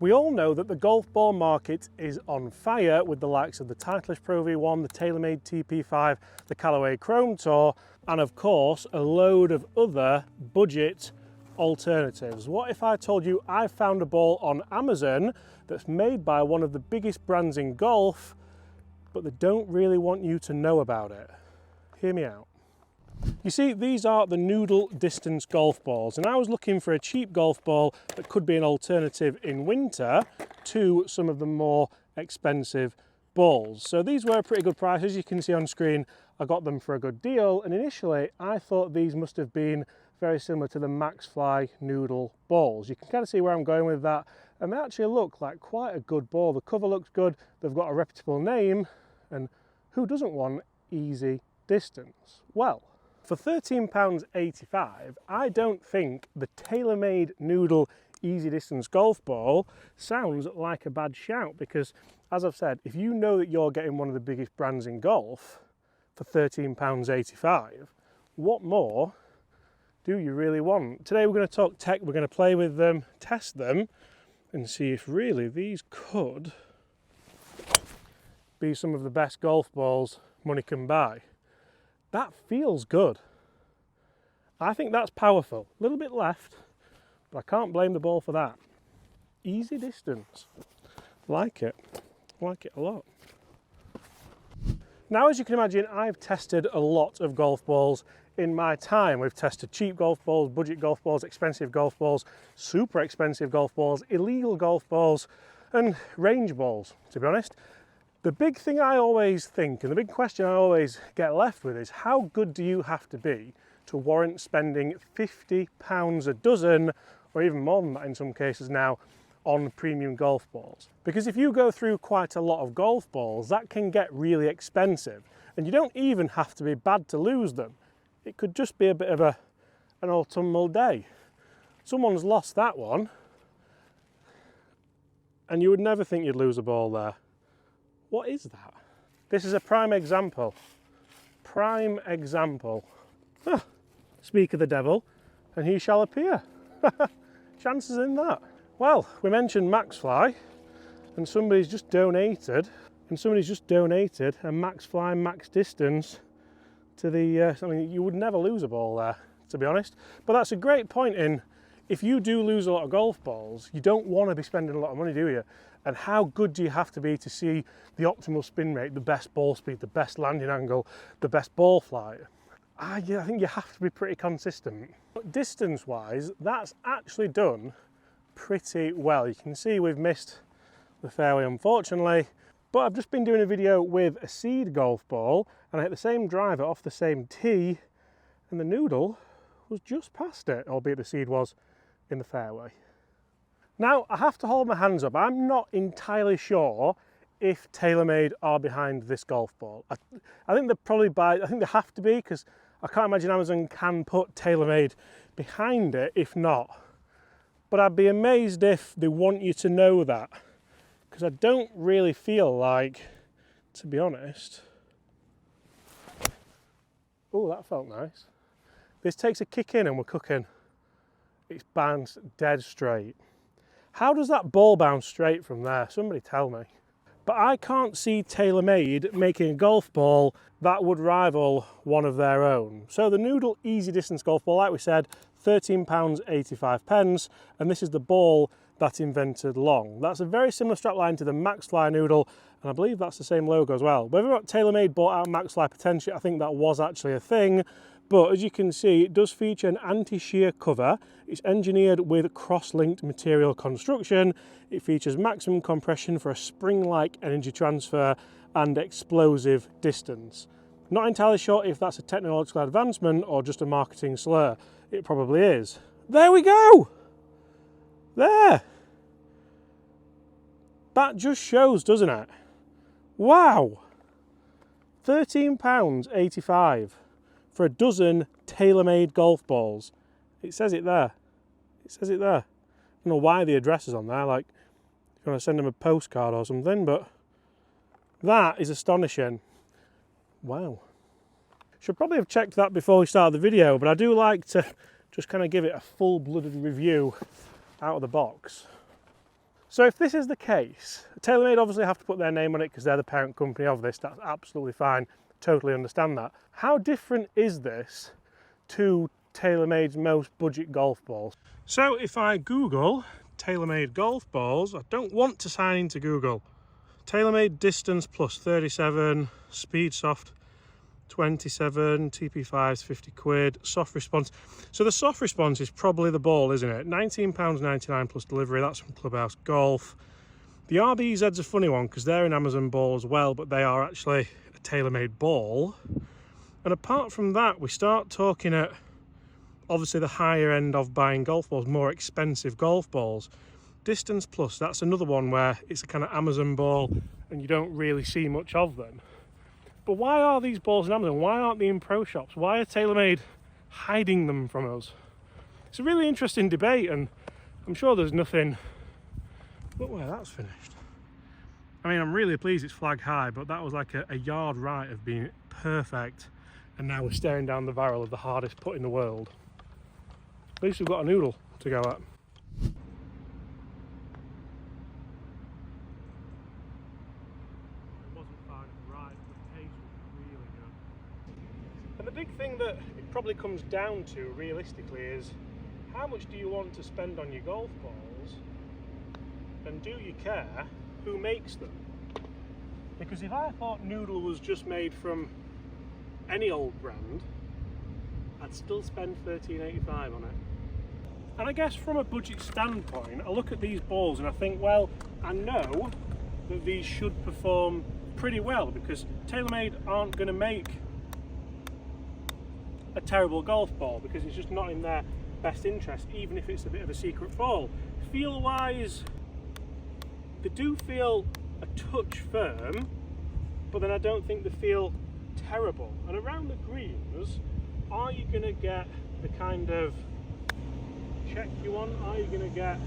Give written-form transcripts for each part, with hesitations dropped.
We all know that the golf ball market is on fire with the likes of the Titleist Pro V1, the TaylorMade TP5, the Callaway Chrome Tour, and of course a load of other budget alternatives. What if I told you I found a ball on Amazon that's made by one of the biggest brands in golf, but they don't really want you to know about it? Hear me out. You see, these are the Noodle distance golf balls, and I was looking for a cheap golf ball that could be an alternative in winter to some of the more expensive balls. So these were a pretty good price. As you can see on screen, I got them for a good deal, and initially I thought these must have been very similar to the Maxfly Noodle balls. You can kind of see where I'm going with that, and they actually look like quite a good ball. The cover looks good, they've got a reputable name, and who doesn't want easy distance? Well, for £13.85, I don't think the TaylorMade Noodle Easy Distance Golf Ball sounds like a bad shout, because, as I've said, if you know that you're getting one of the biggest brands in golf for £13.85, what more do you really want? Today we're going to talk tech, we're going to play with them, test them, and see if really these could be some of the best golf balls money can buy. That feels good. I think that's powerful. A little bit left, but I can't blame the ball for that. Easy distance. Like it. Like it a lot. Now, as you can imagine, I've tested a lot of golf balls in my time. We've tested cheap golf balls, budget golf balls, expensive golf balls, super expensive golf balls, illegal golf balls, and range balls, to be honest. The big thing I always think, and the big question I always get left with, is how good do you have to be to warrant spending £50 a dozen, or even more than that in some cases now, on premium golf balls? Because if you go through quite a lot of golf balls, that can get really expensive, and you don't even have to be bad to lose them. It could just be a bit of an autumnal day. Someone's lost that one, and you would never think you'd lose a ball there. What is that? This is a prime example. Prime example. Ah, speak of the devil, and he shall appear. Chances in that. Well, we mentioned Maxfly, and somebody's just donated a Maxfly Max Distance to the, I mean, you would never lose a ball there, to be honest. But that's a great point in, if you do lose a lot of golf balls, you don't want to be spending a lot of money, do you? And how good do you have to be to see the optimal spin rate, the best ball speed, the best landing angle, the best ball flight? I think you have to be pretty consistent. But distance-wise, that's actually done pretty well. You can see we've missed the fairway, unfortunately, but I've just been doing a video with a seed golf ball, and I hit the same driver off the same tee, and the Noodle was just past it, albeit the seed was in the fairway. Now, I have to hold my hands up. I'm not entirely sure if TaylorMade are behind this golf ball. I think they're probably I think they have to be, because I can't imagine Amazon can put TaylorMade behind it if not. But I'd be amazed if they want you to know that, because I don't really feel like, to be honest. Oh, that felt nice. This takes a kick in and we're cooking. It's bounced dead straight. How does that ball bounce straight from there? Somebody tell me. But I can't see TaylorMade making a golf ball that would rival one of their own. So the Noodle Easy Distance Golf Ball, like we said, £13.85, and this is the ball that invented long. That's a very similar strapline to the Maxfly Noodle, and I believe that's the same logo as well. Whether or not TaylorMade bought out Maxfly potentially, I think that was actually a thing. But as you can see, it does feature an anti-shear cover. It's engineered with cross-linked material construction. It features maximum compression for a spring-like energy transfer and explosive distance. Not entirely sure if that's a technological advancement or just a marketing slur. It probably is. There we go! There! That just shows, doesn't it? Wow! £13.85. for a dozen TaylorMade golf balls. It says it there. It says it there. I don't know why the address is on there, like you're going to send them a postcard or something, but that is astonishing. Wow. Should probably have checked that before we started the video, but I do like to just kind of give it a full-blooded review out of the box. So if this is the case, TaylorMade obviously have to put their name on it because they're the parent company of this. That's absolutely fine. Totally understand that. How different is this to TaylorMade's most budget golf balls? So if I Google TaylorMade golf balls, I don't want to sign into Google. TaylorMade Distance Plus 37, Speed Soft 27, TP5's 50 quid, soft response. So the soft response is probably the ball, isn't it? £19.99 plus delivery, that's from Clubhouse Golf. The RBZ's a funny one because they're an Amazon ball as well, but they are actually a TaylorMade ball. And apart from that, we start talking at obviously the higher end of buying golf balls, more expensive golf balls. Distance Plus, that's another one where it's a kind of Amazon ball and you don't really see much of them. But why are these balls in Amazon? Why aren't they in pro shops? Why are TaylorMade hiding them from us? It's a really interesting debate, and I'm sure there's nothing... Look where that's finished. I mean, I'm really pleased it's flag high, but that was like a yard right of being perfect, and now we're staring down the barrel of the hardest putt in the world. At least we've got a noodle to go at. And the big thing that it probably comes down to realistically is how much do you want to spend on your golf balls, and do you care who makes them? Because if I thought Noodle was just made from any old brand, I'd still spend $13.85 on it. And I guess from a budget standpoint, I look at these balls and I think, well, I know that these should perform pretty well because TaylorMade aren't going to make a terrible golf ball because it's just not in their best interest, even if it's a bit of a secret ball. Feel wise, they do feel a touch firm, but then I don't think they feel terrible. And around the greens, are you going to get the kind of check you want? Are you going to get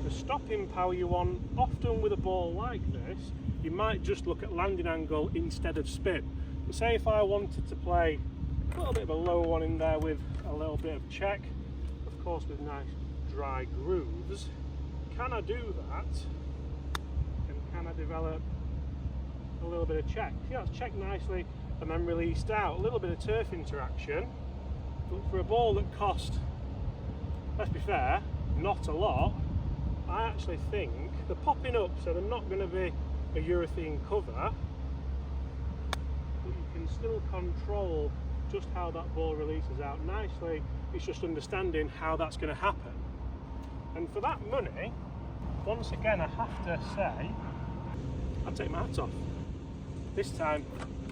the stopping power you want? Often with a ball like this, you might just look at landing angle instead of spin. But say if I wanted to play a little bit of a lower one in there with a little bit of check, of course with nice dry grooves, can I do that? And can I develop a little bit of check? Yeah, it's checked nicely and then released out. A little bit of turf interaction, but for a ball that cost, let's be fair, not a lot, I actually think they're popping up, so they're not going to be a urethane cover, but you can still control just how that ball releases out nicely. It's just understanding how that's going to happen. And for that money, once again, I have to say, I'd take my hat off. This time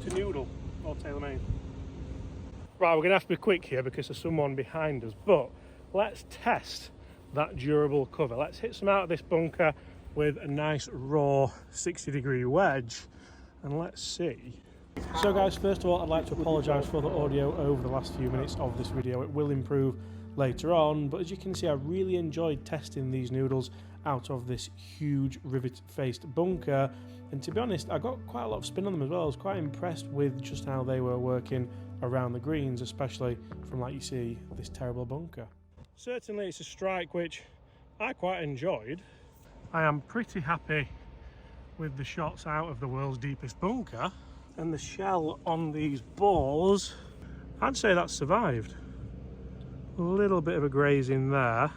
to Noodle or TaylorMade. Right, we're going to have to be quick here because there's someone behind us, but let's test that durable cover. Let's hit some out of this bunker with a nice raw 60-degree wedge and let's see. So guys, first of all, I'd like to apologise for the audio over the last few minutes of this video. It will improve later on, but as you can see, I really enjoyed testing these noodles out of this huge rivet-faced bunker, and to be honest, I got quite a lot of spin on them as well. I was quite impressed with just how they were working around the greens, especially from, like you see, this terrible bunker. Certainly it's a strike which I quite enjoyed. I am pretty happy with the shots out of the world's deepest bunker. And the shell on these balls, I'd say that's survived. A little bit of a grazing there.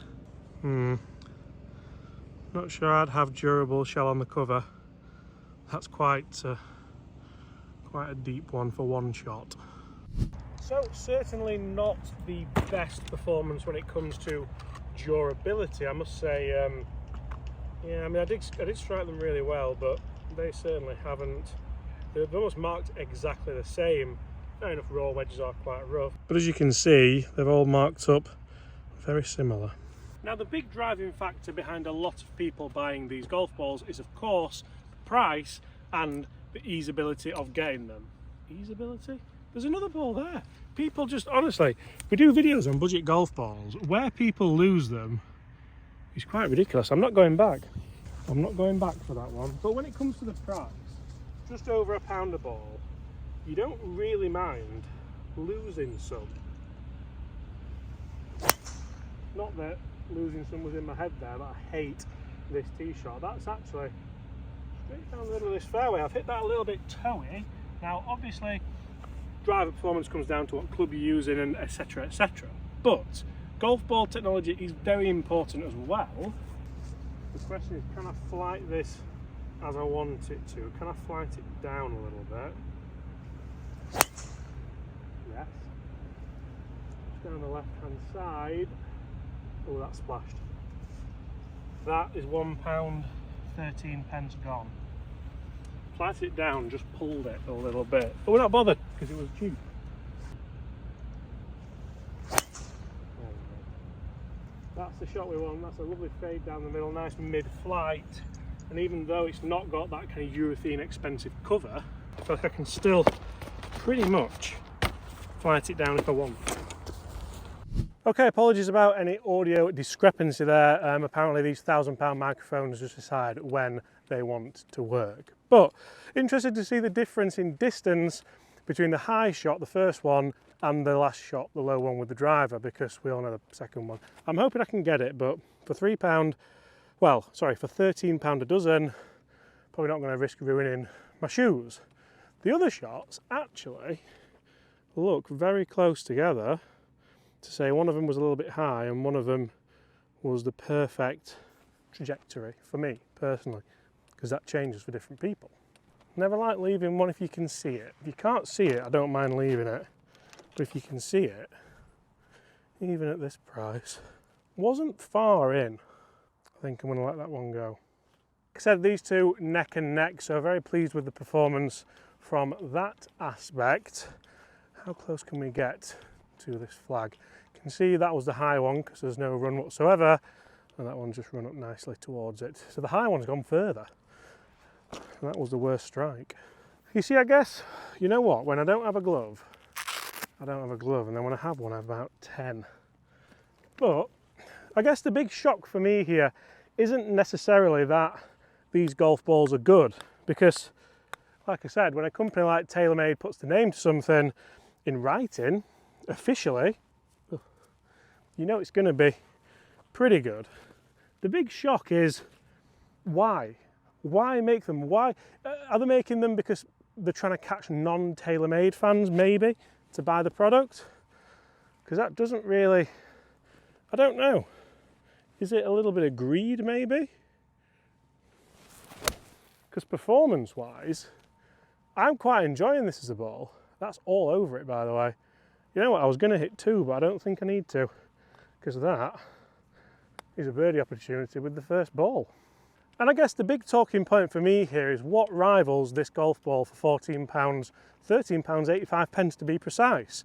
Not sure I'd have durable shell on the cover. That's quite a deep one for one shot. So certainly not the best performance when it comes to durability, I must say. Yeah, I mean I did strike them really well, but they certainly haven't. They've almost marked exactly the same. Fair enough, raw wedges are quite rough. But as you can see, they've all marked up very similar. Now the big driving factor behind a lot of people buying these golf balls is of course price and the easeability of getting them. Easeability? There's another ball there. People just, honestly, we do videos on budget golf balls. Where people lose them is quite ridiculous. I'm not going back. I'm not going back for that one. But when it comes to the price, just over £1 a ball, you don't really mind losing some. Not that losing some was in my head there, but I hate this tee shot. That's actually straight down the middle of this fairway. I've hit that a little bit toey. Now obviously driver performance comes down to what club you're using and etc, etc, but golf ball technology is very important as well. The question is, can I flight this as I want it to? Can I flight it down a little bit? Yes. Down the left hand side. Oh, that splashed. That is £1.13 gone. Flight it down, just pulled it a little bit. But we're not bothered because it was cheap. That's the shot we want. That's a lovely fade down the middle, nice mid-flight. And even though it's not got that kind of urethane expensive cover, I feel like I can still pretty much flight it down if I want. Okay, apologies about any audio discrepancy there. Apparently these £1,000 microphones just decide when they want to work. But interested to see the difference in distance between the high shot, the first one, and the last shot, the low one with the driver, because we all know the second one. I'm hoping I can get it, but for £3, well, sorry, for £13 a dozen, probably not going to risk ruining my shoes. The other shots actually look very close together, to say one of them was a little bit high and one of them was the perfect trajectory for me personally, because that changes for different people. Never like leaving one if you can see it. If you can't see it, I don't mind leaving it, but if you can see it, even at this price, wasn't far in. I think I'm going to let that one go. Like I said, these two neck and neck, so very pleased with the performance from that aspect. How close can we get to this flag? You can see that was the high one because there's no run whatsoever, and that one's just run up nicely towards it. So the high one's gone further, and that was the worst strike. You see, I guess, you know what, when I don't have a glove, I don't have a glove, and then when I have one, I have about 10. But I guess the big shock for me here isn't necessarily that these golf balls are good, because like I said, when a company like TaylorMade puts the name to something in writing, officially, you know it's going to be pretty good. The big shock is why? Why make them? Why are they making them? Because they're trying to catch non-TaylorMade fans, maybe, to buy the product? Because that doesn't really, I don't know. Is it a little bit of greed, maybe? Because performance-wise, I'm quite enjoying this as a ball. That's all over it, by the way. You know what, I was going to hit 2, but I don't think I need to, because that is a birdie opportunity with the first ball. And I guess the big talking point for me here is what rivals this golf ball for £14, £13.85 to be precise.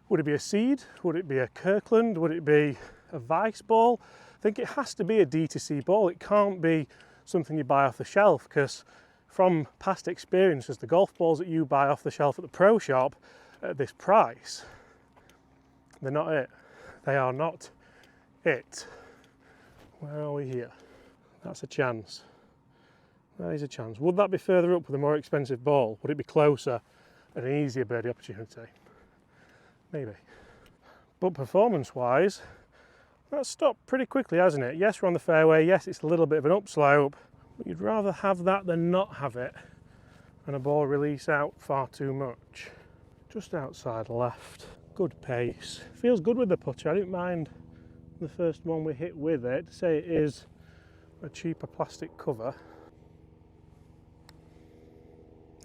Would it be a Seed? Would it be a Kirkland? Would it be a Vice ball? I think it has to be a D2C ball. It can't be something you buy off the shelf, because from past experiences, the golf balls that you buy off the shelf at the pro shop at this price, they're not it. They are not it. Where are we here? That's a chance. That is a chance. Would that be further up with a more expensive ball? Would it be closer and an easier birdie opportunity? Maybe. But performance-wise, that's stopped pretty quickly, hasn't it? Yes, we're on the fairway. Yes, it's a little bit of an upslope, but you'd rather have that than not have it, and a ball release out far too much. Just outside left. Good pace. Feels good with the putter. I didn't mind the first one we hit with it. Say it is a cheaper plastic cover.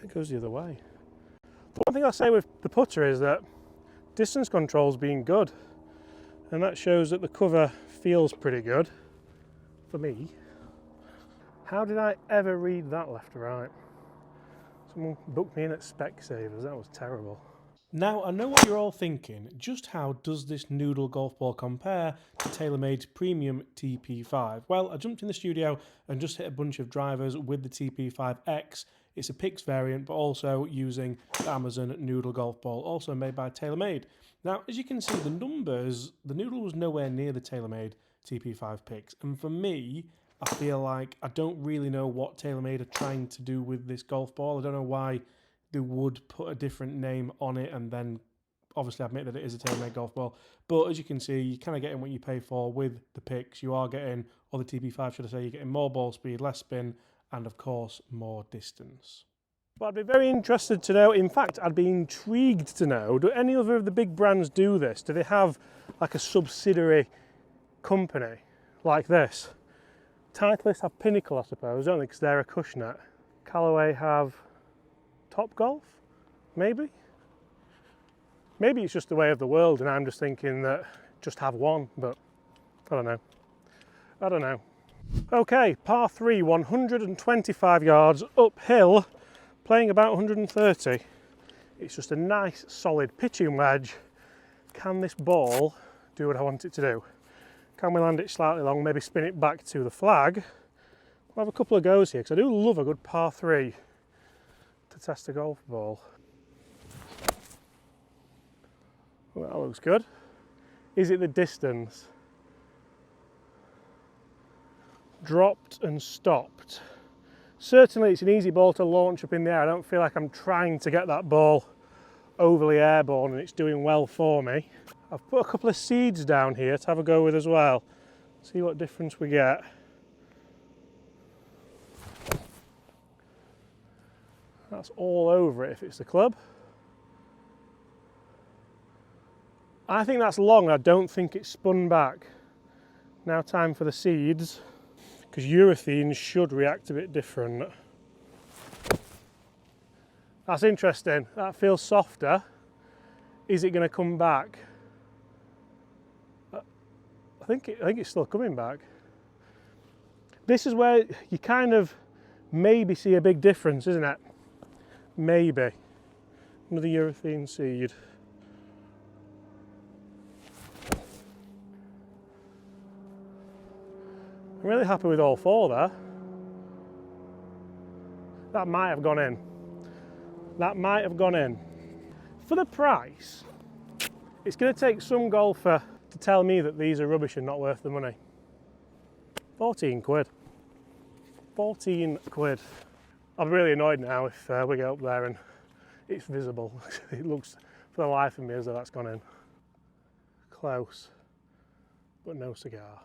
It goes the other way. The one thing I'll say with the putter is that distance control's been good, and that shows that the cover feels pretty good for me. How did I ever read that left to right? Someone booked me in at Specsavers. That was terrible. Now, I know what you're all thinking. Just how does this noodle golf ball compare to TaylorMade's premium TP5? Well, I jumped in the studio and just hit a bunch of drivers with the TP5X. It's a PIX variant, but also using the Amazon noodle golf ball, also made by TaylorMade. Now, as you can see, the numbers, the noodle was nowhere near the TaylorMade TP5 PIX. And for me, I feel like I don't really know what TaylorMade are trying to do with this golf ball. I don't know why they would put a different name on it and then obviously admit that it is a TaylorMade golf ball, but as you can see, you're kind of getting what you pay for with the picks. You are getting, or the TP5 should I say, you're getting more ball speed, less spin, and of course more distance. But I'd be very interested to know, in fact I'd be intrigued to know, do any other of the big brands do this? Do they have like a subsidiary company like this? Titleist have Pinnacle, I suppose, don't they, because they're a Cushnet. Callaway have Top Golf, maybe? Maybe it's just the way of the world and I'm just thinking that just have one, but I don't know. I don't know. Okay, par 3, 125 yards uphill, playing about 130. It's just a nice solid pitching wedge. Can this ball do what I want it to do? Can we land it slightly long, maybe spin it back to the flag? We'll have a couple of goes here, because I do love a good par 3 to test a golf ball. Well, that looks good. Is it the distance? Dropped and stopped. Certainly it's an easy ball to launch up in the air. I don't feel like I'm trying to get that ball overly airborne, and it's doing well for me. I've put a couple of seeds down here to have a go with as well. See what difference we get. That's all over it if it's the club. I think that's long. I don't think it's spun back. Now time for the seeds, because urethane should react a bit different. That's interesting. That feels softer. Is it going to come back? I think it's still coming back. This is where you kind of maybe see a big difference, isn't it? Maybe. Another urethane seed. I'm really happy with all 4 there. That might have gone in. That might have gone in. For the price, it's going to take some golfer to tell me that these are rubbish and not worth the money. 14 quid. 14 quid. I'm really annoyed now if we get up there and it's visible. It looks for the life of me as though that's gone in. Close, but no cigar.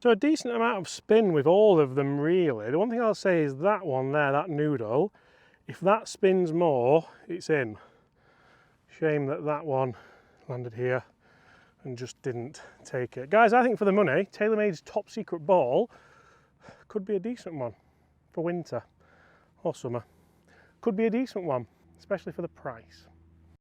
So a decent amount of spin with all of them really. The one thing I'll say is that one there, that noodle, if that spins more, it's in. Shame that that one landed here and just didn't take it. Guys, I think for the money, TaylorMade's top secret ball could be a decent one for winter or summer. Could be a decent one, especially for the price.